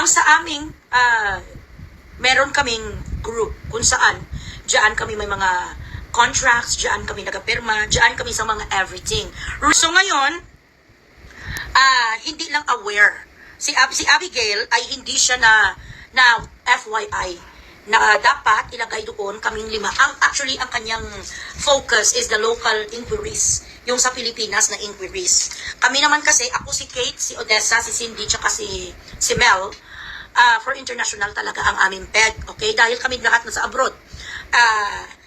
Ang sa aming, meron kaming group kung saan, diyan kami may mga contracts, diyan kami nagapirma, diyan kami sa mga everything. So ngayon, hindi lang aware. Si Abigail ay hindi siya na FYI na dapat ilagay doon kaming 5. Actually, ang kanyang focus is the local inquiries. Yung sa Pilipinas na inquiries. Kami naman kasi, ako si Kate, si Odessa, si Cindy, tsaka si Mel, for international talaga ang aming peg. Okay? Dahil kami lahat nasa abroad.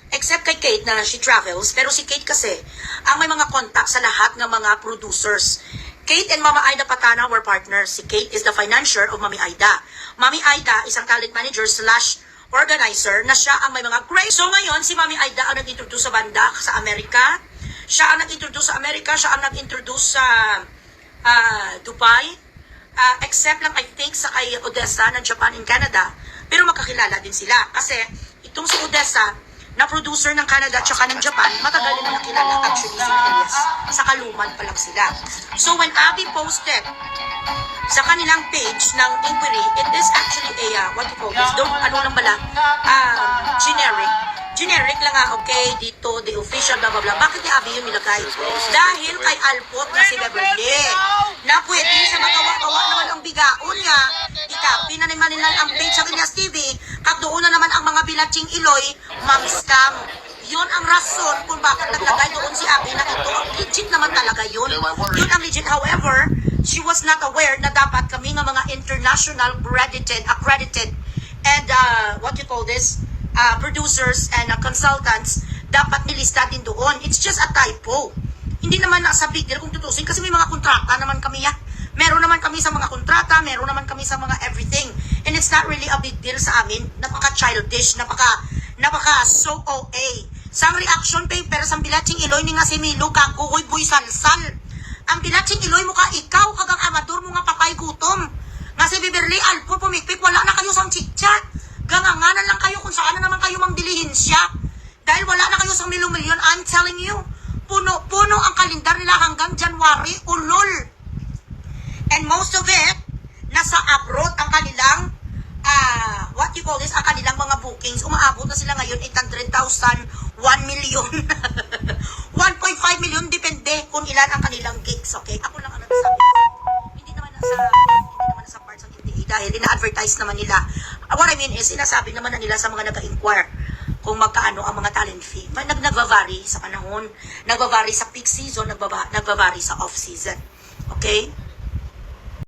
Except kay Kate na she travels. Pero si Kate kasi, ang may mga contact sa lahat ng mga producers. Kate and Mama Aida Patana were partners. Si Kate is the financier of Mami Aida. Mami Aida, isang talent manager / organizer na siya ang may mga great. So ngayon, si Mami Aida ang nag-introduce sa banda sa Amerika. Siya ang nag-introduce sa Amerika. Siya ang nag-introduce sa Dubai. Except lang, I think, sa kay Odessa ng Japan and Canada. Pero makakilala din sila. Kasi itong si Odessa, na producer ng Canada at ng Japan, matagal din nakilala actually si Elias. Sa kaluman pa lang sila. So when Abby posted sa kanilang page ng inquiry, it is actually a, what you call this, ano lang pala, generic lang okay, dito, the official, blah, blah, blah. Bakit ni Abby yun nilagay? Dahil kay Alpot na si Beverly, na pwede sa magawa-gawa naman ang bigaon niya, ikapi na naman nila ang page sa Elias TV, kag doon na naman ang mga bilaching Iloy, scam. Yun ang rason kung bakit naglagay doon si Abby na ito. Legit naman talaga yun. Yun ang legit. However, she was not aware na dapat kami ng mga international accredited, and what you call this, producers and consultants, dapat nilista din doon. It's just a typo. Hindi naman nasa big deal kung tutusin kasi may mga kontrata naman kami ya. Meron naman kami sa mga kontrata, meron naman kami sa mga everything. And it's not really a big deal sa amin. Napaka-childish, napaka-so OA. Sa reaction paper, sa bilaching Iloy ni nga si Milo, kaguhoy buy salsal. Ang bilaching Iloy mo ka, ikaw, kagang amador mo nga papay gutom. Nga si Beverly Alpo, pumikpik, wala na kayo sang chitchat. Ganganganan lang kayo kung saan na naman kayo mang dilihin siya. Dahil wala na kayo sang milyon-milyon, I'm telling you. Puno-puno ang kalendar nila hanggang January, ulol. And most of it, nasa abroad ang kanilang, what you call this, ang kanilang mga bookings. Umaabot na sila ngayon, 800,000, 1 million, 1.5 million, depende kung ilan ang kanilang gigs, okay? Ako lang ang nagsabi. Hindi naman nasa parts ng NTA dahil ina-advertise naman nila. What I mean is, sinasabi naman na nila sa mga nag-inquire kung magkaano ang mga talent fee. Nagva-vary sa panahon, nagva-vary sa peak season, nagva-vary sa off season. Okay?